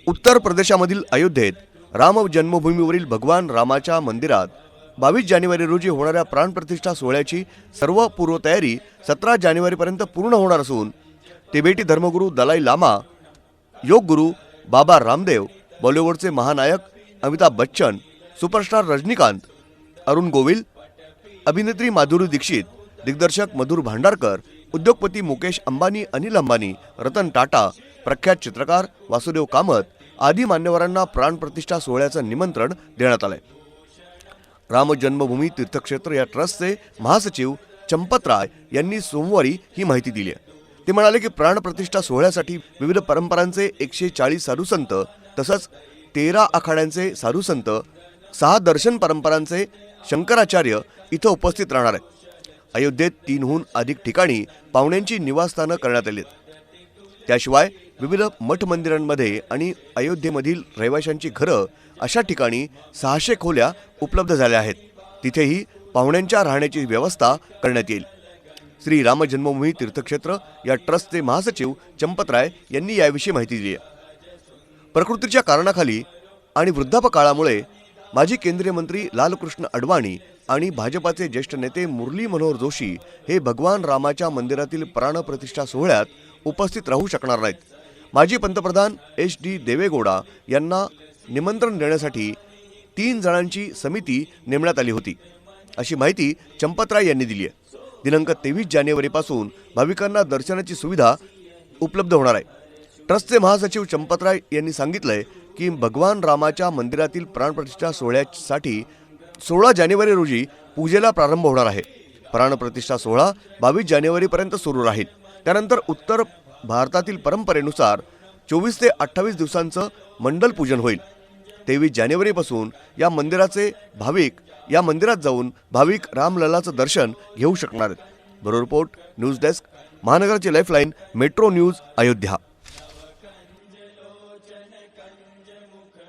उत्तर प्रदेशामधील अयोध्येत राम जन्मभूमीवरील भगवान रामाच्या मंदिरात 22 जानेवारी रोजी होणाऱ्या प्राणप्रतिष्ठा सोहळ्याची सर्व पूर्वतयारी 17 जानेवारीपर्यंत पूर्ण होणार असून तिबेटी धर्मगुरू दलाई लामा, योग गुरु बाबा रामदेव, बॉलिवूडचे महानायक अमिताभ बच्चन, सुपरस्टार रजनीकांत, अरुण गोविल, अभिनेत्री माधुरी दीक्षित, दिग्दर्शक मधुर भांडारकर, उद्योगपती मुकेश अंबानी, अनिल अंबानी, रतन टाटा, प्रख्यात चित्रकार वासुदेव कामत आदी मान्यवरांना प्राणप्रतिष्ठा सोहळ्याचं निमंत्रण देण्यात आलंय। राम जन्मभूमी तीर्थक्षेत्र या ट्रस्टचे महासचिव चंपतराय यांनी सोमवारी ही माहिती दिली आहे। ते म्हणाले की प्राणप्रतिष्ठा सोहळ्यासाठी विविध परंपरांचे 140 साधुसंत तसंच 13 आखाड्यांचे साधुसंत, 6 दर्शन परंपरांचे शंकराचार्य इथं उपस्थित राहणार आहेत। अयोध्येत 3हून अधिक ठिकाणी पाहुण्यांची निवासस्थानं करण्यात आली आहेत। त्याशिवाय विविध मठ मंदिरांमध्ये आणि अयोध्येमधील रहिवाशांची घरं अशा ठिकाणी 600 खोल्या उपलब्ध झाल्या आहेत। तिथेही पाहुण्यांच्या राहण्याची व्यवस्था करण्यात येईल। श्री राम जन्मभूमी तीर्थक्षेत्र या ट्रस्टचे महासचिव चंपतराय यांनी याविषयी माहिती दिली आहे। प्रकृतीच्या कारणाखाली आणि वृद्धापकाळामुळे माजी केंद्रीय मंत्री लालकृष्ण अडवाणी आणि भाजपाचे ज्येष्ठ नेते मुरली मनोहर जोशी हे भगवान रामाच्या मंदिरातील प्राणप्रतिष्ठा सोहळ्यात उपस्थित राहू शकणार नाहीत। माजी पंतप्रधान HD देवेगौडा यांना निमंत्रण देण्यासाठी 3 जणांची समिती नेमण्यात आली होती, अशी माहिती चंपतराय यांनी दिली आहे। दिनांक 23 जानेवारीपासून भाविकांना दर्शनाची सुविधा उपलब्ध होणार आहे। ट्रस्टचे महासचिव चंपतराय यांनी सांगितलंय की भगवान रामाच्या मंदिरातील प्राणप्रतिष्ठा सोहळ्यासाठी 16 जानेवारी रोजी पूजेला प्रारंभ होणार आहे। प्राणप्रतिष्ठा सोहळा 22 जानेवारीपर्यंत सुरू राहील। त्यानंतर उत्तर भारतातील परंपरेनुसार 24 ते 28 दिवसांचं मंडल पूजन होईल। 23 जानेवारीपासून या मंदिरात जाऊन भाविक रामललाचं दर्शन घेऊ शकणार आहेत। ब्युरो रिपोर्ट, न्यूज डेस्क, महानगराची लाईफलाईन, मेट्रो न्यूज, अयोध्या।